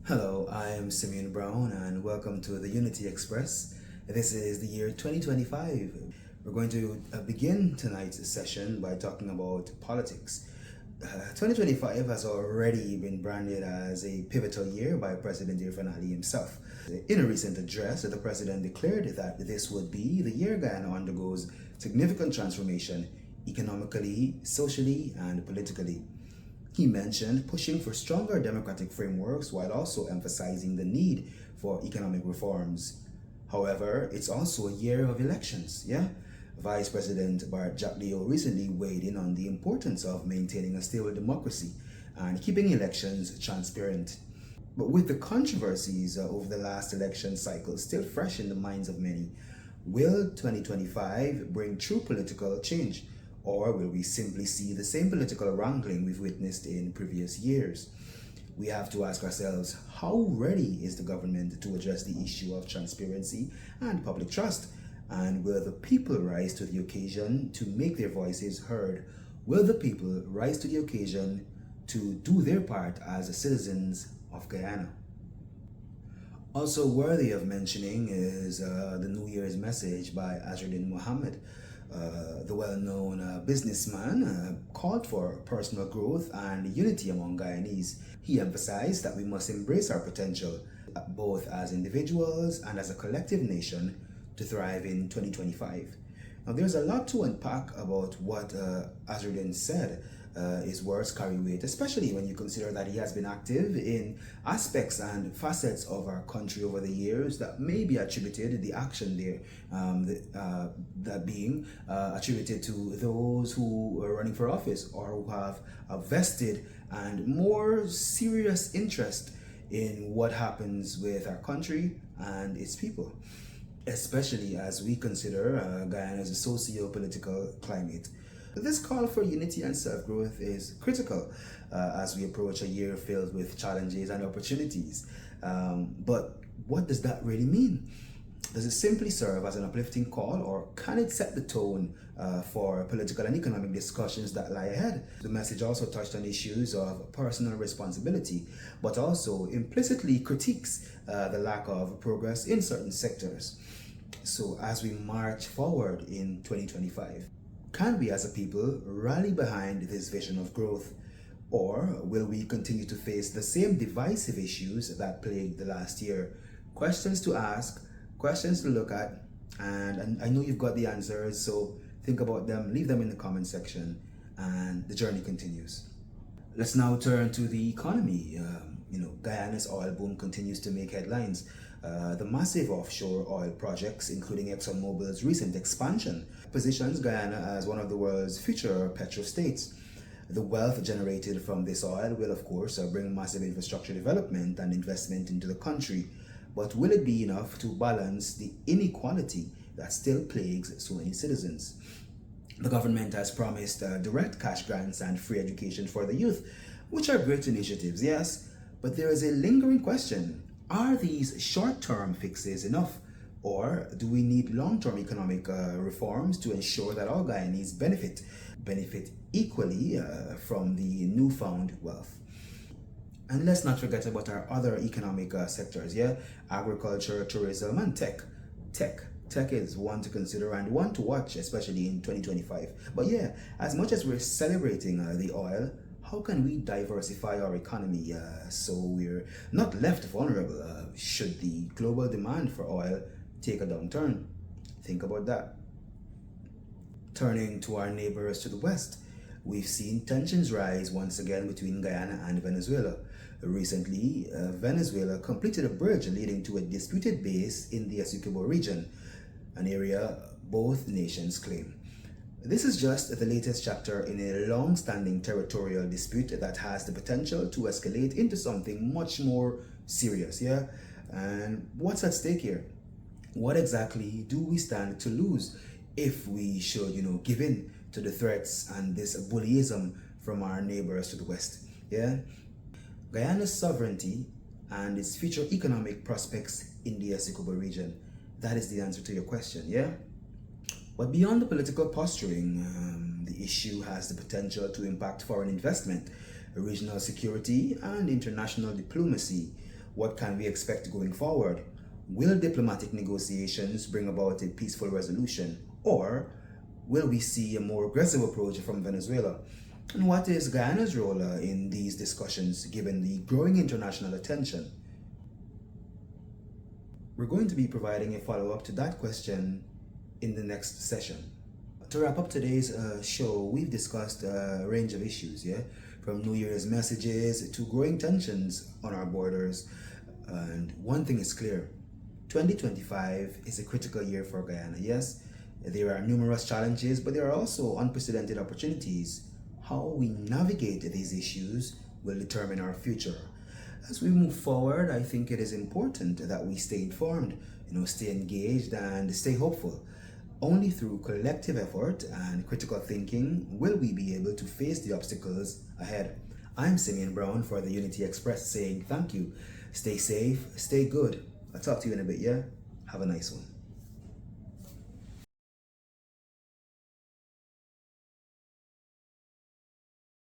Hello, I am Simeon Browne and welcome to the Unity Express. This is the year 2025. We're going to begin tonight's session by talking about politics. 2025 has already been branded as a pivotal year by President Irfan Ali himself. In a recent address, the president declared that this would be the year Guyana undergoes significant transformation economically, socially, and politically. He mentioned pushing for stronger democratic frameworks while also emphasizing the need for economic reforms. However, it's also a year of elections, yeah? Vice President Bart Jackleo recently weighed in on the importance of maintaining a stable democracy and keeping elections transparent. But with the controversies over the last election cycle still fresh in the minds of many, will 2025 bring true political change? Or will we simply see the same political wrangling we've witnessed in previous years? We have to ask ourselves, how ready is the government to address the issue of transparency and public trust? And will the people rise to the occasion to make their voices heard? Will the people rise to the occasion to do their part as citizens of Guyana? Also worthy of mentioning is the New Year's message by Azruddin Mohammed. The well-known businessman called for personal growth and unity among Guyanese. He emphasized that we must embrace our potential, both as individuals and as a collective nation, to thrive in 2025. Now, there's a lot to unpack about what Azruddin said. His words carry weight, especially when you consider that he has been active in aspects and facets of our country over the years that may be attributed, the action there, that being attributed to those who are running for office or who have a vested and more serious interest in what happens with our country and its people, especially as we consider Guyana's socio-political climate. This call for unity and self-growth is critical as we approach a year filled with challenges and opportunities. But what does that really mean? Does it simply serve as an uplifting call, or can it set the tone for political and economic discussions that lie ahead? The message also touched on issues of personal responsibility, but also implicitly critiques the lack of progress in certain sectors. So as we march forward in 2025, can we as a people rally behind this vision of growth? Or will we continue to face the same divisive issues that plagued the last year? Questions to ask, questions to look at, and I know you've got the answers, so think about them, leave them in the comment section, and the journey continues. Let's now turn to the economy. Guyana's oil boom continues to make headlines. The massive offshore oil projects, including ExxonMobil's recent expansion, positions Guyana as one of the world's future petrostates. The wealth generated from this oil will, of course, bring massive infrastructure development and investment into the country. But will it be enough to balance the inequality that still plagues so many citizens? The government has promised direct cash grants and free education for the youth, which are great initiatives, yes, but there is a lingering question. Are these short-term fixes enough? Or do we need long-term economic reforms to ensure that all Guyanese benefit equally from the newfound wealth? And let's not forget about our other economic sectors, yeah? Agriculture, tourism, and tech. Tech is one to consider and one to watch, especially in 2025. But yeah, as much as we're celebrating the oil, how can we diversify our economy so we're not left vulnerable should the global demand for oil take a downturn? Think about that. Turning to our neighbors to the west, we've seen tensions rise once again between Guyana and Venezuela. Recently, Venezuela completed a bridge leading to a disputed base in the Essequibo region, an area both nations claim. This is just the latest chapter in a long-standing territorial dispute that has the potential to escalate into something much more serious, yeah? And what's at stake here? What exactly do we stand to lose if we should, give in to the threats and this bullyism from our neighbors to the west, yeah? Guyana's sovereignty and its future economic prospects in the Essequibo region. That is the answer to your question, yeah? But beyond the political posturing, the issue has the potential to impact foreign investment, regional security, and international diplomacy. What can we expect going forward? Will diplomatic negotiations bring about a peaceful resolution, or will we see a more aggressive approach from Venezuela? And what is Guyana's role in these discussions given the growing international attention? We're going to be providing a follow-up to that question in the next session. To wrap up today's show, we've discussed a range of issues, from New Year's messages to growing tensions on our borders. And one thing is clear, 2025 is a critical year for Guyana. Yes, there are numerous challenges, but there are also unprecedented opportunities. How we navigate these issues will determine our future. As we move forward, I think it is important that we stay informed, stay engaged and stay hopeful. Only through collective effort and critical thinking will we be able to face the obstacles ahead. I'm Simeon Browne for the Unity Express saying thank you. Stay safe, stay good. I'll talk to you in a bit, yeah? Have a nice one.